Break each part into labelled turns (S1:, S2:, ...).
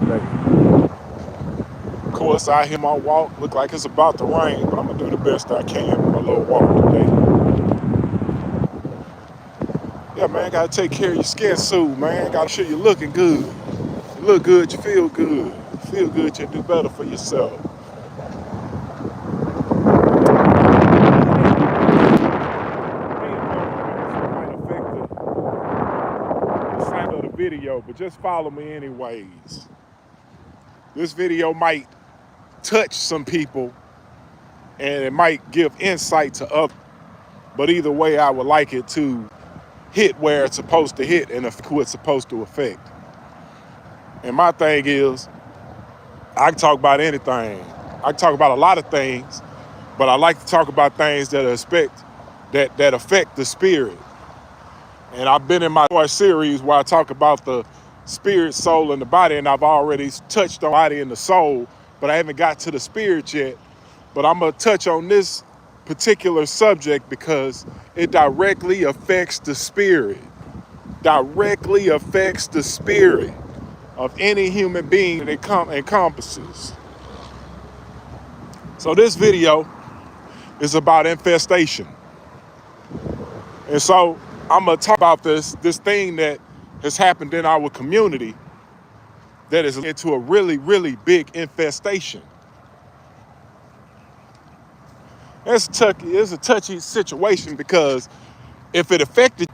S1: today. Of course, I hear my walk. Look like it's about to rain, but I'm gonna do the best I can with my little walk today. Yeah, man, gotta take care of your skin soon, man. Gotta sure you're looking good. You look good, you feel good. You feel good, you do better for yourself. Might affect the sound of the video, but just follow me anyways. This video might touch some people and it might give insight to others. But either way, I would like it to hit where it's supposed to hit and who it's supposed to affect. And my thing is, I can talk about anything. I can talk about a lot of things, but I like to talk about things that affect the spirit. And I've been in my series where I talk about the spirit, soul, and the body, and I've already touched on the body and the soul, but I haven't got to the spirit yet. But I'm gonna touch on this particular subject because it directly affects the spirit. Directly affects the spirit of any human being that it encompasses. So this video is about infestation. And so I'm gonna talk about this thing that has happened in our community that is into a really, really big infestation. It's a touchy situation because if it affected,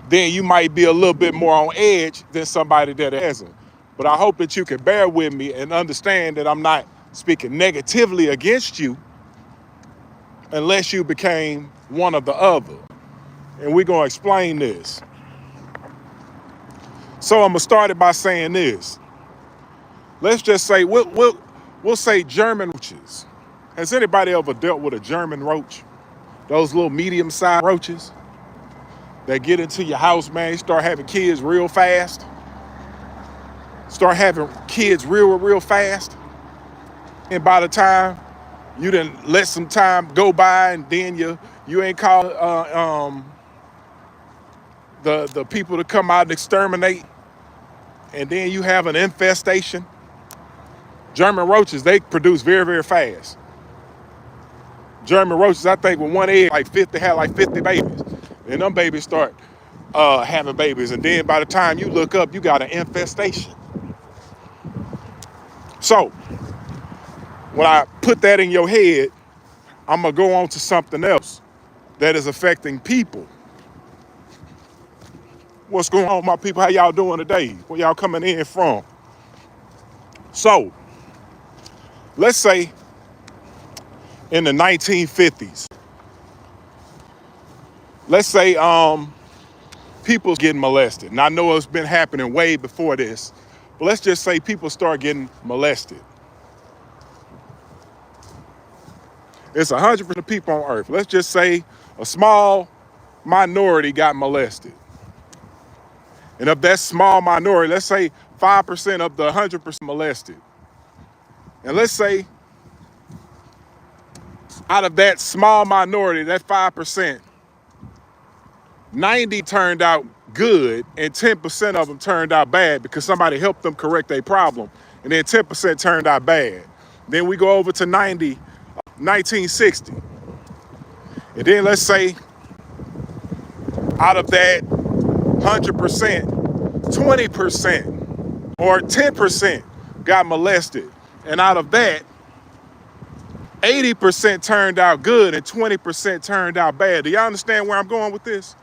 S1: then you might be a little bit more on edge than somebody that hasn't. But I hope that you can bear with me and understand that I'm not speaking negatively against you unless you became one of the other. And we're gonna explain this. So I'm gonna start it by saying this. Let's just say we'll say German roaches. Has anybody ever dealt with a German roach? Those little medium-sized roaches that get into your house, man. You start having kids real fast. Start having kids real fast. And by the time you didn't let some time go by, and then you ain't call the people to come out and exterminate, and then you have an infestation. German roaches, they produce very fast. German roaches, I think with one egg, had like 50 babies. And them babies start having babies. And then by the time you look up, you got an infestation. So when I put that in your head, I'm gonna go on to something else that is affecting people. What's going on, my people? How y'all doing today? Where y'all coming in from? So let's say in the 1950s, let's say people's getting molested. And I know it's been happening way before this, but let's just say people start getting molested. It's 100% of people on earth. Let's just say a small minority got molested. And of that small minority, let's say 5% of the 100% molested. And let's say out of that small minority, that 5%, 90 turned out good and 10% of them turned out bad because somebody helped them correct their problem. And then 10% turned out bad. Then we go over to 1960. And then let's say out of that 100%, 20% or 10% got molested. And out of that, 80% turned out good and 20% turned out bad. Do y'all understand where I'm going with this?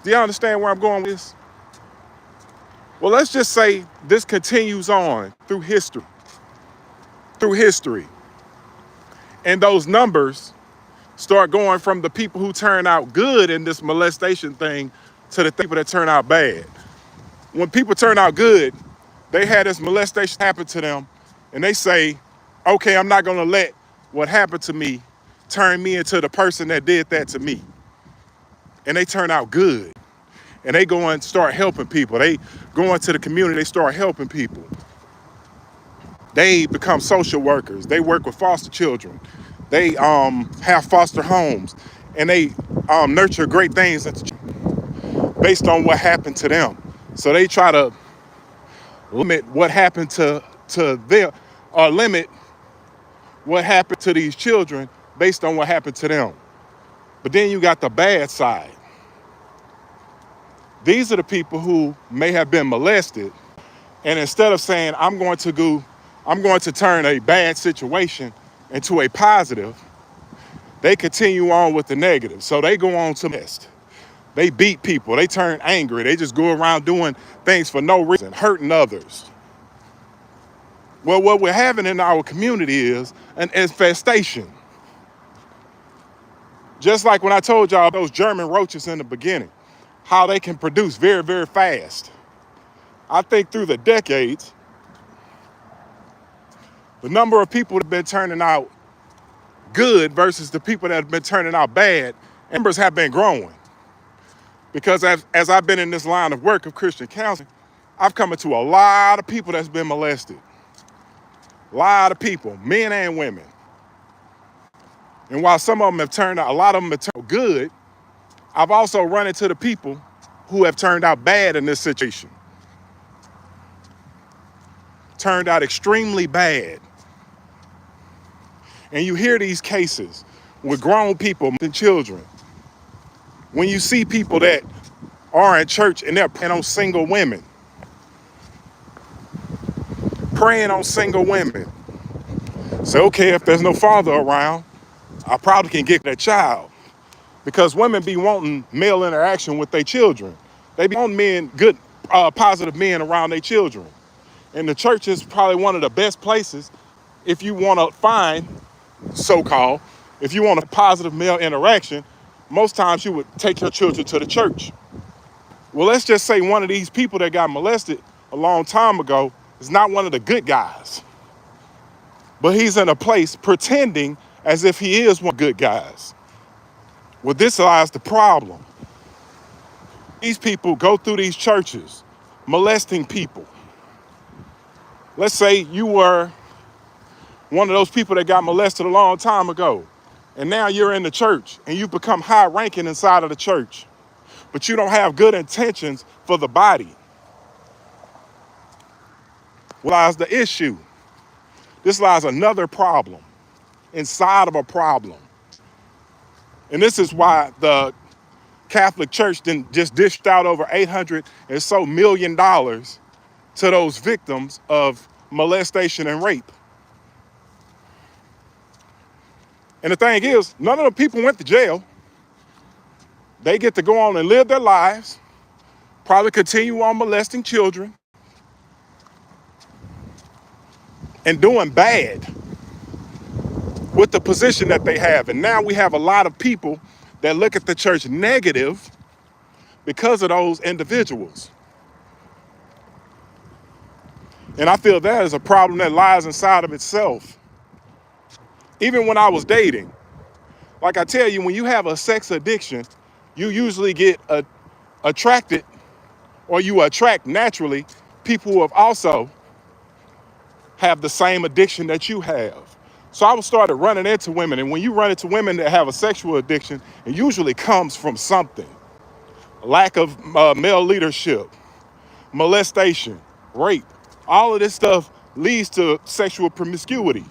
S1: Do y'all understand where I'm going with this? Well, let's just say this continues on through history. And those numbers start going from the people who turn out good in this molestation thing to the people that turn out bad. When people turn out good, they had this molestation happen to them, and they say, okay, I'm not gonna let what happened to me turn me into the person that did that to me. And they turn out good. And they go and start helping people. They go into the community, they start helping people. They become social workers. They work with foster children. They have foster homes, and they nurture great things. based on what happened to them. So they try to limit what happened to them, or limit what happened to these children based on what happened to them. But then you got the bad side. These are the people who may have been molested, and instead of saying, I'm going to turn a bad situation into a positive, they continue on with the negative. So they go on to molest. They beat people, they turn angry, they just go around doing things for no reason, hurting others. Well, what we're having in our community is an infestation. Just like when I told y'all those German roaches in the beginning, how they can produce very, very fast. I think through the decades, the number of people that have been turning out good versus the people that have been turning out bad, numbers have been growing. Because as I've been in this line of work of Christian counseling, I've come into a lot of people that's been molested. A lot of people, men and women. And while some of them have turned out, a lot of them have turned out good, I've also run into the people who have turned out bad in this situation. Turned out extremely bad. And you hear these cases with grown people and children. When you see people that are in church and they're praying on single women. Praying on single women. Say, okay, if there's no father around, I probably can get that child. Because women be wanting male interaction with their children. They be wanting men, good, positive men around their children. And the church is probably one of the best places if you want to find, so-called, if you want a positive male interaction, most times you would take your children to the church. Well, let's just say one of these people that got molested a long time ago is not one of the good guys. But he's in a place pretending as if he is one of the good guys. Well, this lies the problem. These people go through these churches molesting people. Let's say you were one of those people that got molested a long time ago, and now you're in the church and you become high ranking inside of the church, but you don't have good intentions for the body. Well, lies the issue. This lies another problem inside of a problem. And this is why the Catholic Church then just dished out over $800 and so million to those victims of molestation and rape. And the thing is, none of the people went to jail. They get to go on and live their lives, probably continue on molesting children and doing bad with the position that they have. And now we have a lot of people that look at the church negative because of those individuals. And I feel that is a problem that lies inside of itself. Even when I was dating, like I tell you, when you have a sex addiction, you usually get attracted, or you attract naturally people who have also have the same addiction that you have. So I started running into women, and when you run into women that have a sexual addiction, it usually comes from something. Lack of male leadership, molestation, rape. All of this stuff leads to sexual promiscuity.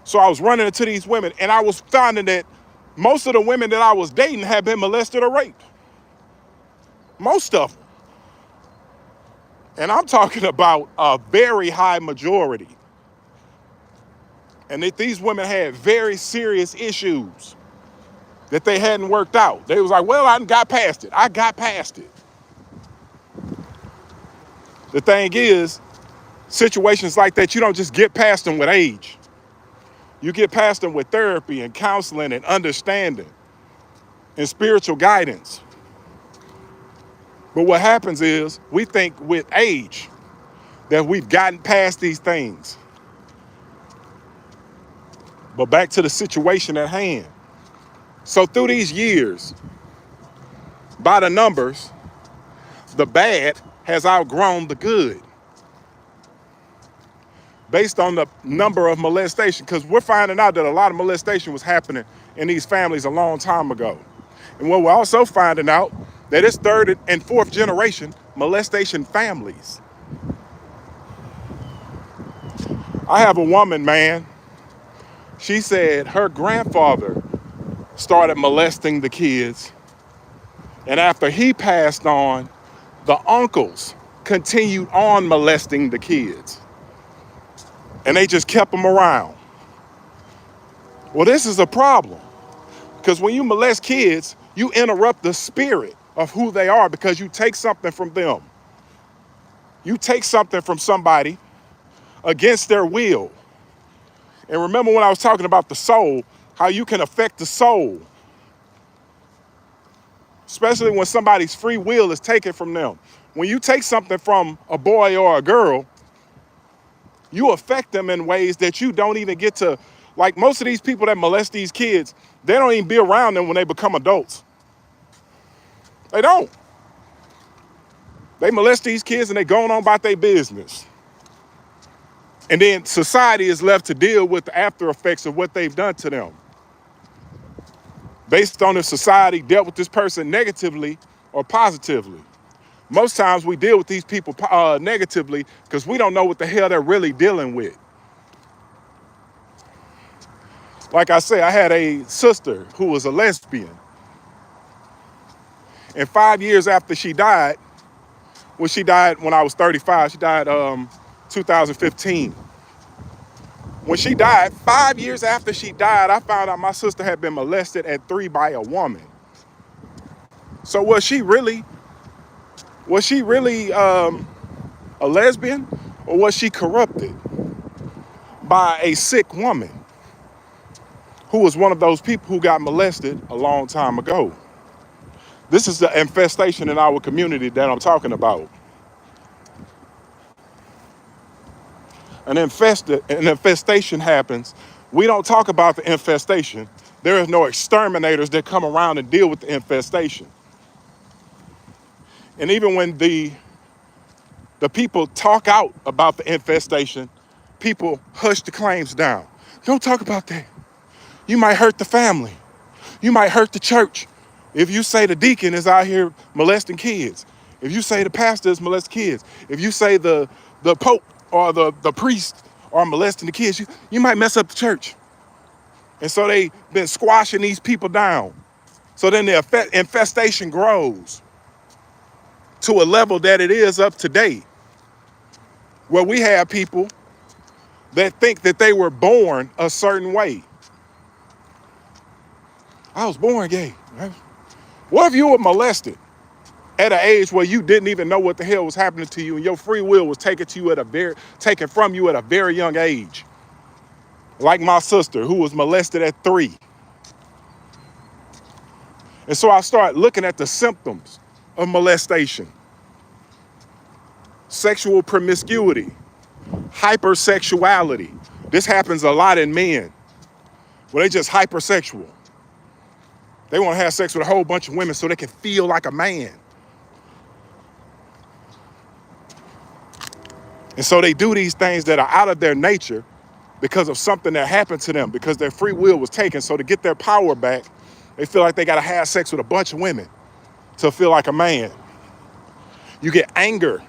S1: So I was running into these women, and I was finding that most of the women that I was dating had been molested or raped. Most of them. And I'm talking about a very high majority. And that these women had very serious issues that they hadn't worked out. They was like, well, I got past it. I got past it. The thing is, situations like that, you don't just get past them with age. You get past them with therapy and counseling and understanding and spiritual guidance. But what happens is we think with age that we've gotten past these things. But back to the situation at hand. So through these years, by the numbers, the bad has outgrown the good. Based on the number of molestation, because we're finding out that a lot of molestation was happening in these families a long time ago. And what we're also finding out that it's third and fourth generation molestation families. I have a woman, man. She said her grandfather started molesting the kids. And after he passed on, the uncles continued on molesting the kids. And they just kept them around. Well, this is a problem. Because when you molest kids, you interrupt the spirit of who they are because you take something from them. You take something from somebody against their will. And remember when I was talking about the soul, how you can affect the soul, especially when somebody's free will is taken from them. When you take something from a boy or a girl, you affect them in ways that you don't even get to. Like most of these people that molest these kids, they don't even be around them when they become adults. They don't. They molest these kids and they going on about their business. And then society is left to deal with the after effects of what they've done to them. Based on if society dealt with this person negatively or positively. Most times we deal with these people negatively because we don't know what the hell they're really dealing with. Like I say, I had a sister who was a lesbian. And 5 years after she died, well, she died when I was 35. She died 2015. When she died, 5 years after she died, I found out my sister had been molested at 3 by a woman. So was she really a lesbian, or was she corrupted by a sick woman who was one of those people who got molested a long time ago? This is the infestation in our community that I'm talking about. An infestation happens. We don't talk about the infestation. There is no exterminators that come around and deal with the infestation. And even when the people talk out about the infestation, people hush the claims down. Don't talk about that. You might hurt the family. You might hurt the church. If you say the deacon is out here molesting kids, if you say the pastor is molesting kids, if you say the pope or the priest are molesting the kids, you might mess up the church. And so they've been squashing these people down. So then the infestation grows to a level that it is up today, where we have people that think that they were born a certain way. I was born gay. What if you were molested at an age where you didn't even know what the hell was happening to you and your free will was taken from you at a very young age? Like my sister, who was molested at 3. And so I started looking at the symptoms of molestation. Sexual promiscuity, hypersexuality. This happens a lot in men, where they just hypersexual. They want to have sex with a whole bunch of women so they can feel like a man. And so they do these things that are out of their nature because of something that happened to them, because their free will was taken. So to get their power back, they feel like they got to have sex with a bunch of women to feel like a man. You get anger.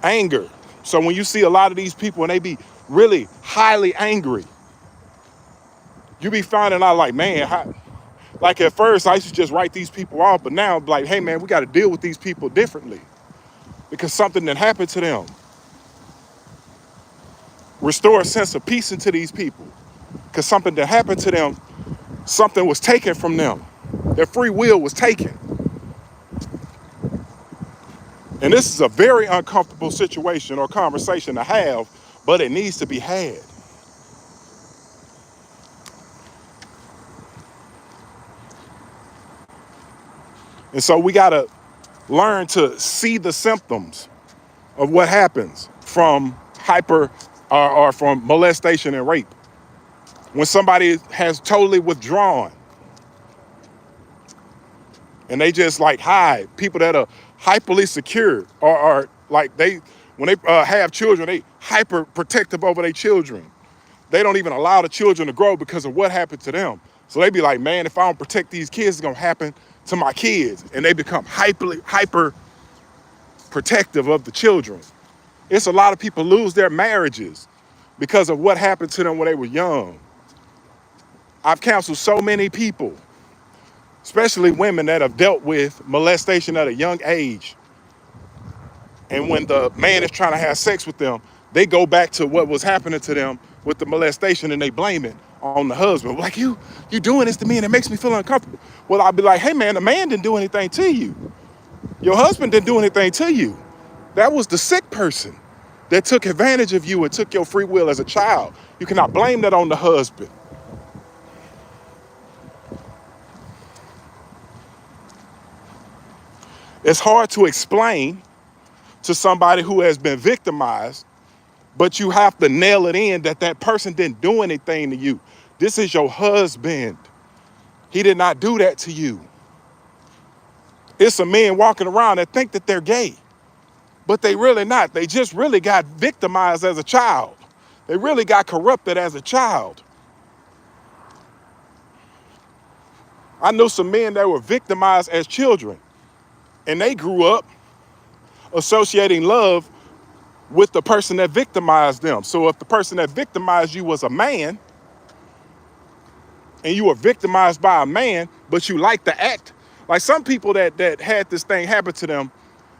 S1: Anger. So when you see a lot of these people and they be really highly angry, you be finding out like, man, like at first I used to just write these people off, but now I'm like, hey man, we got to deal with these people differently because something that happened to them. Restore a sense of peace into these people because something that happened to them, something was taken from them. Their free will was taken. And this is a very uncomfortable situation or conversation to have, but it needs to be had. And so we got to learn to see the symptoms of what happens from or from molestation and rape. When somebody has totally withdrawn and they just like hide, people that are hyperly secure or like when they have children, they hyper protective over their children. They don't even allow the children to grow because of what happened to them. So they be like, man, if I don't protect these kids, it's gonna happen to my kids, and they become hyper protective of the children. It's a lot of people lose their marriages because of what happened to them when they were young. I've counseled so many people, especially women that have dealt with molestation at a young age. And when the man is trying to have sex with them, they go back to what was happening to them with the molestation and they blame it on the husband. Like, you doing this to me and it makes me feel uncomfortable. Well, I'll be like, hey man, the man didn't do anything to you. Your husband didn't do anything to you. That was the sick person that took advantage of you and took your free will as a child. You cannot blame that on the husband. It's hard to explain to somebody who has been victimized, but you have to nail it in that that person didn't do anything to you. This is your husband. He did not do that to you. It's some men walking around that think that they're gay, but they really not. They just really got victimized as a child. They really got corrupted as a child. I know some men that were victimized as children, and they grew up associating love with the person that victimized them. So if the person that victimized you was a man, and you were victimized by a man, but you like the act, like some people that had this thing happen to them,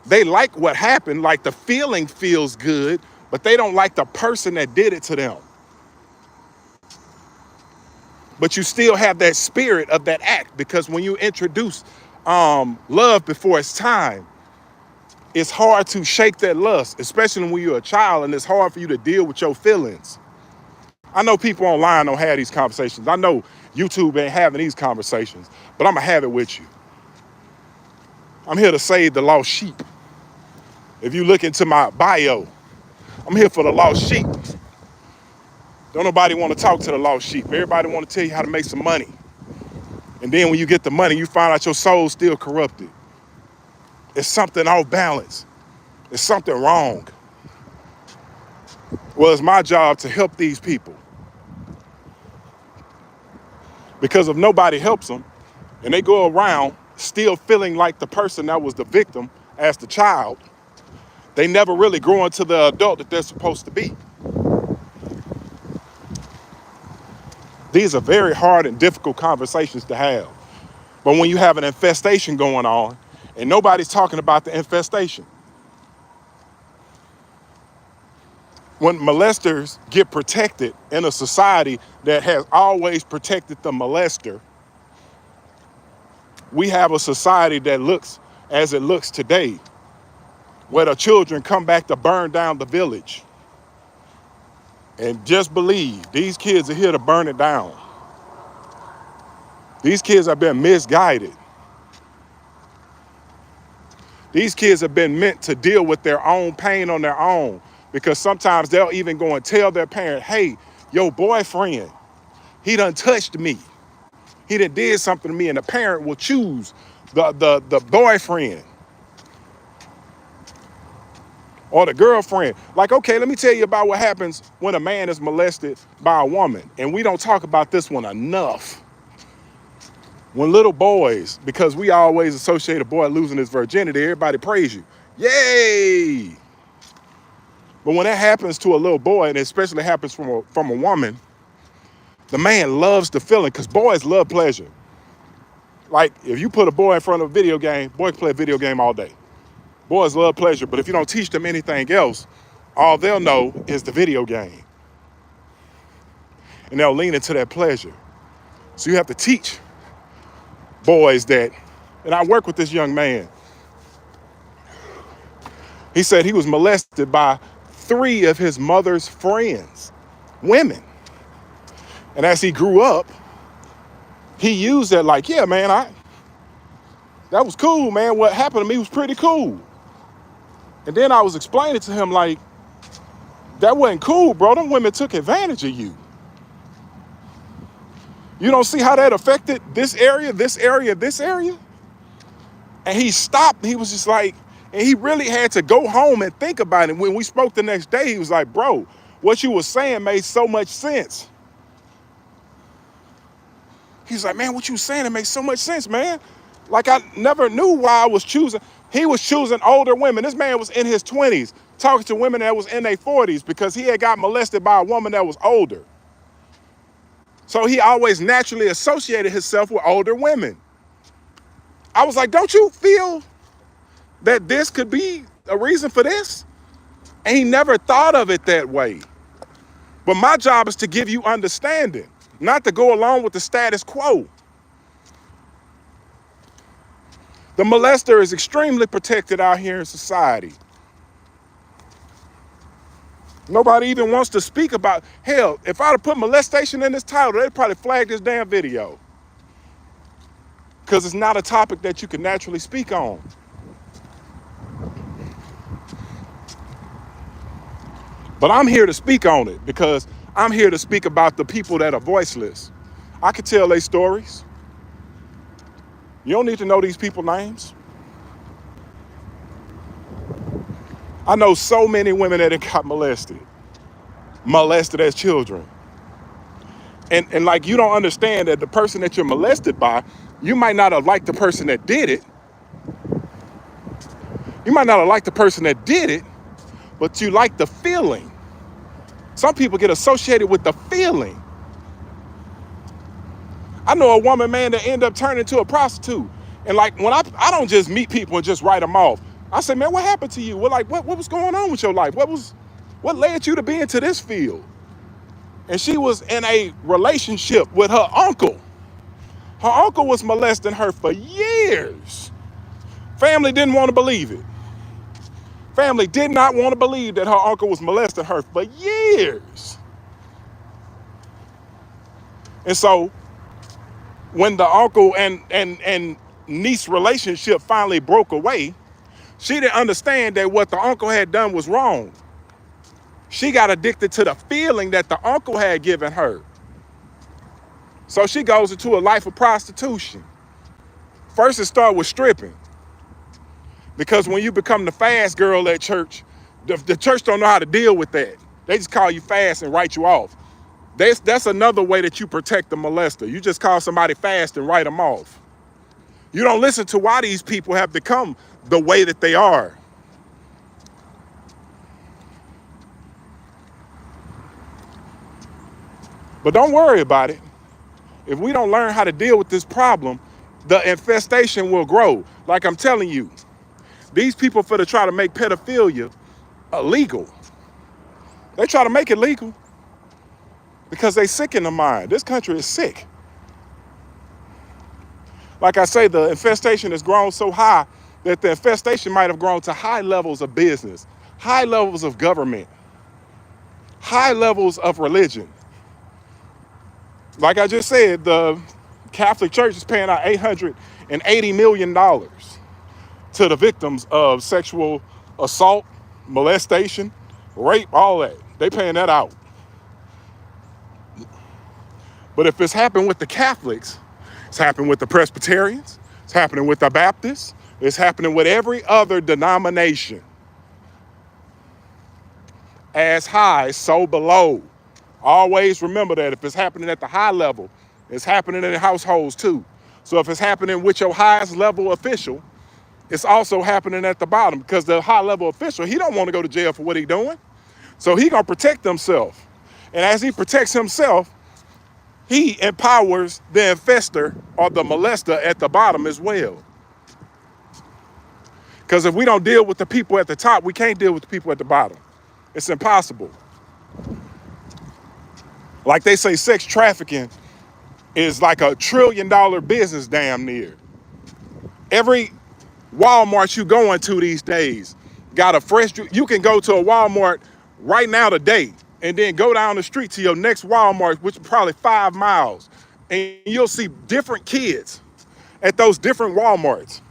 S1: they like what happened, like the feeling feels good, but they don't like the person that did it to them. But you still have that spirit of that act, because when you introduce love before it's time, it's hard to shake that lust, especially when you're a child and it's hard for you to deal with your feelings. I know people online don't have these conversations. I know YouTube ain't having these conversations, but I'm gonna have it with you. I'm here to save the lost sheep. If you look into my bio, I'm here for the lost sheep. Don't nobody want to talk to the lost sheep. Everybody want to tell you how to make some money. And then when you get the money, you find out your soul's still corrupted. It's something off balance. It's something wrong. Well, it's my job to help these people. Because if nobody helps them, and they go around still feeling like the person that was the victim as the child, they never really grow into the adult that they're supposed to be. These are very hard and difficult conversations to have. But when you have an infestation going on, and nobody's talking about the infestation. When molesters get protected in a society that has always protected the molester, we have a society that looks as it looks today, where the children come back to burn down the village. And just believe, these kids are here to burn it down. These kids have been misguided. These kids have been meant to deal with their own pain on their own, because sometimes they'll even go and tell their parent, hey, your boyfriend, he done touched me. He done did something to me, and the parent will choose the boyfriend or the girlfriend. Like, okay, let me tell you about what happens when a man is molested by a woman. And we don't talk about this one enough. When little boys, because we always associate a boy losing his virginity, everybody praise you. Yay! But when that happens to a little boy, and it especially happens from a woman, the man loves the feeling, because boys love pleasure. Like, if you put a boy in front of a video game, boys play a video game all day. Boys love pleasure, but if you don't teach them anything else, all they'll know is the video game. And they'll lean into that pleasure. So you have to teach boys that, and I work with this young man. He said he was molested by 3 of his mother's friends, women. And as he grew up, he used that like, yeah, man, that was cool, man. What happened to me was pretty cool. And then I was explaining to him, like, that wasn't cool, bro. Them women took advantage of you. You don't see how that affected this area, this area, this area? And he stopped. He was just like, and he really had to go home and think about it. When we spoke the next day, he was like, bro, what you were saying made so much sense. He's like, man, what you saying, it makes so much sense, man. Like I never knew why I was choosing. He was choosing older women. This man was in his 20s talking to women that was in their 40s because he had got molested by a woman that was older. So he always naturally associated himself with older women. I was like, don't you feel that this could be a reason for this? And he never thought of it that way. But my job is to give you understanding, not to go along with the status quo. The molester is extremely protected out here in society. Nobody even wants to speak about, hell, if I'd have put molestation in this title, they'd probably flag this damn video. Because it's not a topic that you can naturally speak on. But I'm here to speak on it because I'm here to speak about the people that are voiceless. I could tell their stories. You don't need to know these people's names. I know so many women that got molested as children. And like, you don't understand that the person that you're molested by, you might not have liked the person that did it. You might not have liked the person that did it, but you like the feeling. Some people get associated with the feeling. I know a woman, man, that ended up turning into a prostitute. And like, when I don't just meet people and just write them off. I say, man, what happened to you? What was going on with your life? What led you to be into this field? And she was in a relationship with her uncle. Her uncle was molesting her for years. Family didn't want to believe it. Family did not want to believe that her uncle was molesting her for years. And so when the uncle and niece relationship finally broke away, she didn't understand that what the uncle had done was wrong. She got addicted to the feeling that the uncle had given her. So she goes into a life of prostitution. First, it started with stripping. Because when you become the fast girl at church, the church don't know how to deal with that. They just call you fast and write you off. That's another way that you protect the molester. You just call somebody fast and write them off. You don't listen to why these people have become the way that they are. But don't worry about it. If we don't learn how to deal with this problem, the infestation will grow. Like I'm telling you, these people for to try to make pedophilia illegal. They try to make it legal because they sick in the mind. This country is sick. Like I say, the infestation has grown so high that the infestation might have grown to high levels of business, high levels of government, high levels of religion. Like I just said, the Catholic Church is paying out $880 million to the victims of sexual assault, molestation, rape, all that. They paying that out. But if it's happened with the Catholics, it's happened with the Presbyterians, it's happening with the Baptists, it's happening with every other denomination. As high, so below. Always remember that if it's happening at the high level, it's happening in households too. So if it's happening with your highest level official, it's also happening at the bottom, because the high level official, he don't want to go to jail for what he doing. So he gonna protect himself. And as he protects himself, he empowers the infester or the molester at the bottom as well. Because if we don't deal with the people at the top, we can't deal with the people at the bottom. It's impossible. Like they say, sex trafficking is like $1 trillion business damn near. Every Walmart you go into these days got a fresh, you can go to a Walmart right now today and then go down the street to your next Walmart, which is probably 5 miles, and you'll see different kids at those different Walmarts.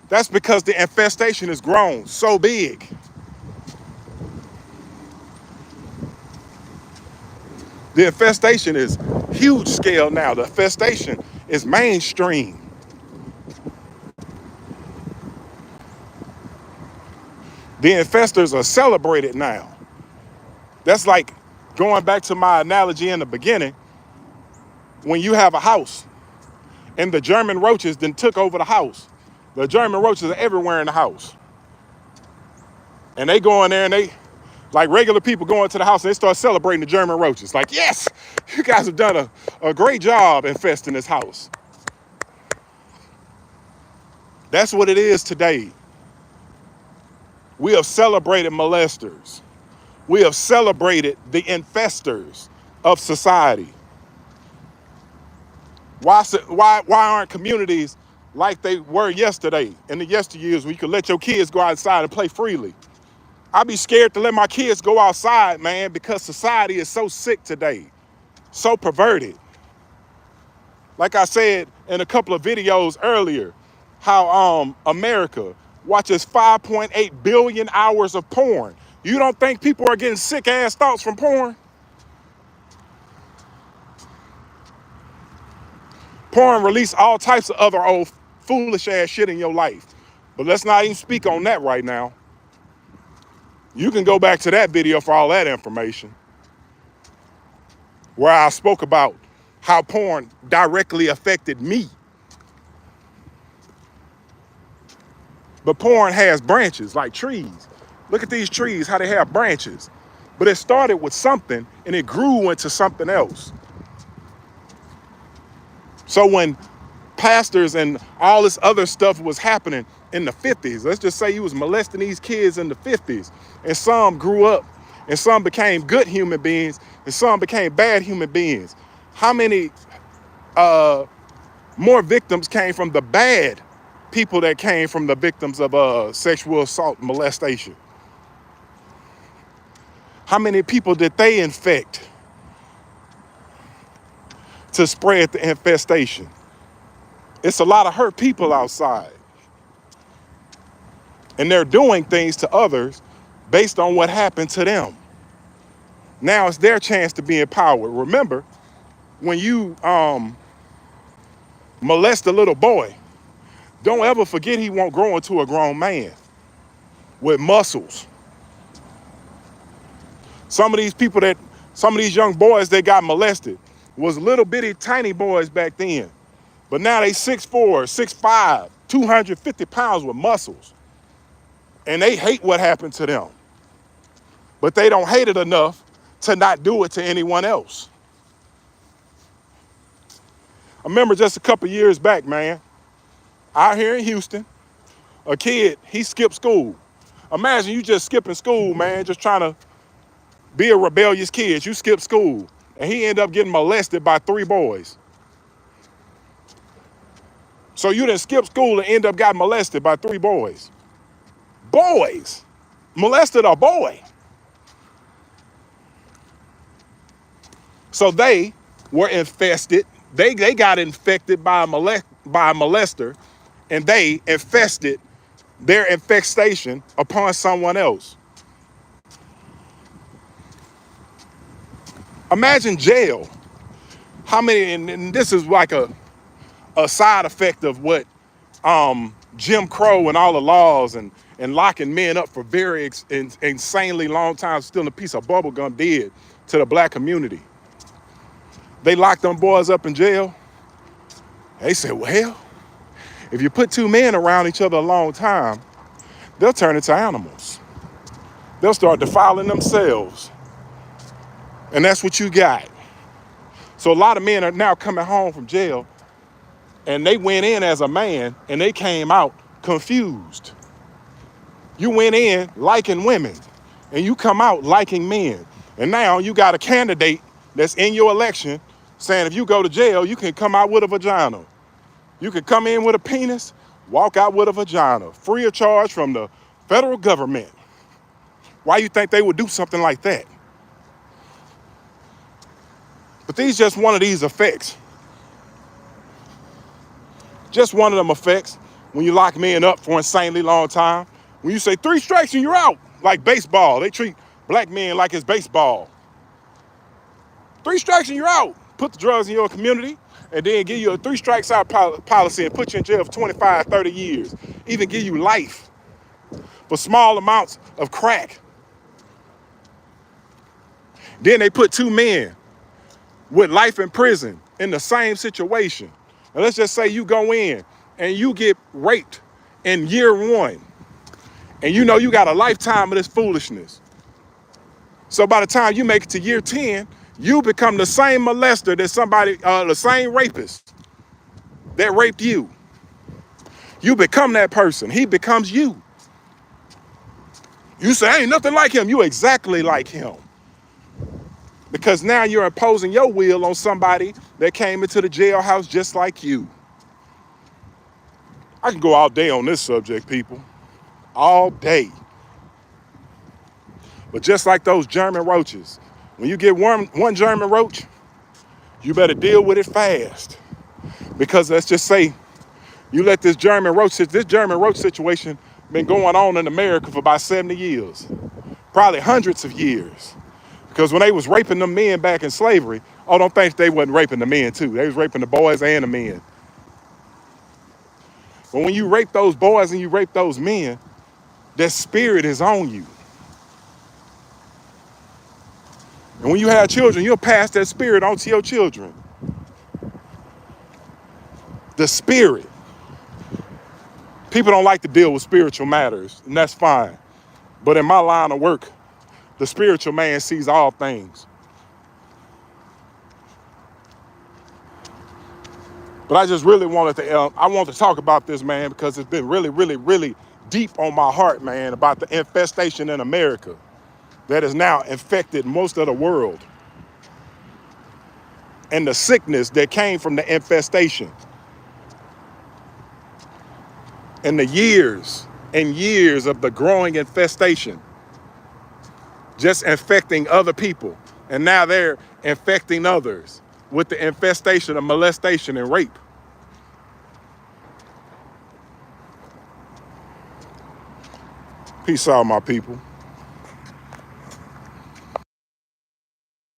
S1: That's because the infestation has grown so big. The infestation is huge scale now. The infestation is mainstream. The infestors are celebrated now. That's like going back to my analogy in the beginning. When you have a house And the German roaches then took over the house. The German roaches are everywhere in the house. And they go in there and they, like regular people go into the house and they start celebrating the German roaches. Like, yes, you guys have done a great job infesting this house. That's what it is today. We have celebrated molesters. We have celebrated the infestors of society. Why aren't communities like they were yesterday? In the yesteryears, where you could let your kids go outside and play freely. I'd be scared to let my kids go outside, man, because society is so sick today, so perverted. Like I said in a couple of videos earlier, how America watches 5.8 billion hours of porn. You don't think people are getting sick ass thoughts from porn? Porn release all types of other old foolish ass shit in your life. But let's not even speak on that right now. You can go back to that video for all that information, where I spoke about how porn directly affected me. But porn has branches like trees. Look at these trees, how they have branches. But it started with something and it grew into something else. So when pastors and all this other stuff was happening in the 50s, let's just say you was molesting these kids in the 50s, and some grew up and some became good human beings and some became bad human beings. How many more victims came from the bad people that came from the victims of sexual assault and molestation? How many people did they infect to spread the infestation? It's a lot of hurt people outside. And they're doing things to others based on what happened to them. Now it's their chance to be empowered. Remember, when you molest a little boy, don't ever forget he won't grow into a grown man with muscles. Some of these young boys that got molested was little bitty tiny boys back then. But now they 6'4", 6'5", 250 pounds with muscles. And they hate what happened to them. But they don't hate it enough to not do it to anyone else. I remember just a couple years back, man, out here in Houston, a kid, he skipped school. Imagine you just skipping school, man, just trying to be a rebellious kid. You skip school. And he ended up getting molested by 3 boys. So you didn't skip school and end up got molested by 3 boys. Boys molested a boy. So they were infested. They got infected by a molester, and they infested their infestation upon someone else. Imagine jail. How many, and this is like a side effect of what Jim Crow and all the laws and locking men up for very insanely long time, stealing a piece of bubble gum did to the black community. They locked them boys up in jail. They said, well, if you put 2 men around each other a long time, they'll turn into animals. They'll start defiling themselves. And that's what you got. So a lot of men are now coming home from jail, and they went in as a man and they came out confused. You went in liking women and you come out liking men. And now you got a candidate that's in your election saying if you go to jail, you can come out with a vagina. You can come in with a penis, walk out with a vagina, free of charge from the federal government. Why you think they would do something like that? But these just one of these effects. Just one of them effects when you lock men up for an insanely long time. When you say 3 strikes and you're out, like baseball. They treat black men like it's baseball. 3 strikes and you're out. Put the drugs in your community and then give you a 3 strikes out policy and put you in jail for 25, 30 years. Even give you life for small amounts of crack. Then they put 2 men with life in prison in the same situation. And let's just say you go in and you get raped in year 1, and you know you got a lifetime of this foolishness. So by the time you make it to year 10, you become the same molester that the same rapist that raped you. You become that person. He becomes you. You say, ain't nothing like him. You exactly like him. Because now you're imposing your will on somebody that came into the jailhouse just like you. I can go all day on this subject, people. All day. But just like those German roaches, when you get one German roach, you better deal with it fast. Because let's just say you let this German roach situation been going on in America for about 70 years. Probably hundreds of years. Because when they was raping them men back in slavery, don't think they wasn't raping the men too. They was raping the boys and the men. But when you rape those boys and you rape those men, that spirit is on you. And when you have children, you'll pass that spirit on to your children. The spirit. People don't like to deal with spiritual matters, and that's fine. But in my line of work, the spiritual man sees all things. But I just really wanted to talk about this, man, because it's been really, really, really deep on my heart, man, about the infestation in America that has now infected most of the world. And the sickness that came from the infestation. And the years and years of the growing infestation. Just infecting other people. And now they're infecting others with the infestation of molestation and rape. Peace out, my people.